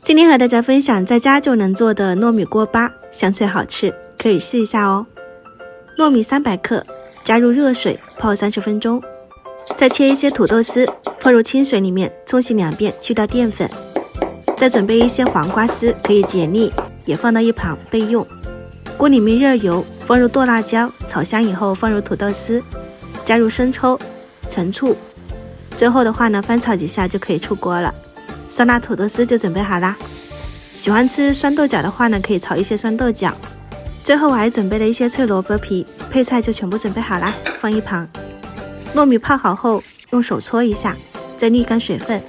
今天和大家分享在家就能做的糯米锅巴，香脆好吃，可以试一下哦。糯米300克，加入热水泡30分钟，再切一些土豆丝，放入清水里面冲洗2遍，去掉淀粉。再准备一些黄瓜丝，可以解腻，也放到一旁备用。锅里面热油，放入剁辣椒，炒香以后放入土豆丝，加入生抽、陈醋，最后的话呢，翻炒几下就可以出锅了。酸辣土豆丝就准备好啦。喜欢吃酸豆角的话呢，可以炒一些酸豆角。最后我还准备了一些脆萝卜皮，配菜就全部准备好啦，放一旁。糯米泡好后，用手搓一下，再沥干水分，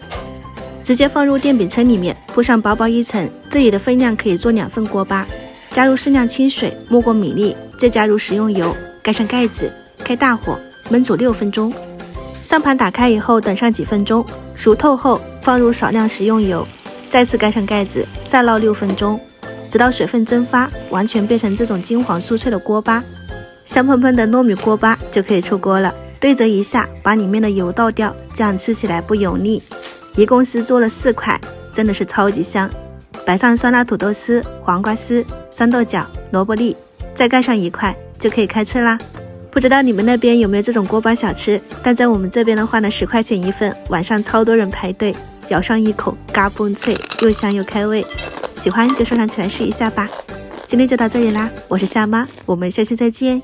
直接放入电饼铛里面，铺上薄薄一层。这里的分量可以做2份锅巴。加入适量清水，没过米粒，再加入食用油，盖上盖子，开大火焖煮6分钟。上盘打开以后，等上几分钟，熟透后放入少量食用油，再次盖上盖子，再烙6分钟，直到水分蒸发，完全变成这种金黄酥脆的锅巴。香喷喷的糯米锅巴就可以出锅了。对折一下，把里面的油倒掉，这样吃起来不油腻。一共是做了4块，真的是超级香。摆上酸辣土豆丝、黄瓜丝、酸豆角、萝卜粒，再盖上1块，就可以开吃啦。不知道你们那边有没有这种锅巴小吃，但在我们这边的话呢，10块钱1份，晚上超多人排队，咬上一口嘎嘣脆，又香又开胃。喜欢就收藏起来试一下吧。今天就到这里啦，我是夏妈，我们下期再见。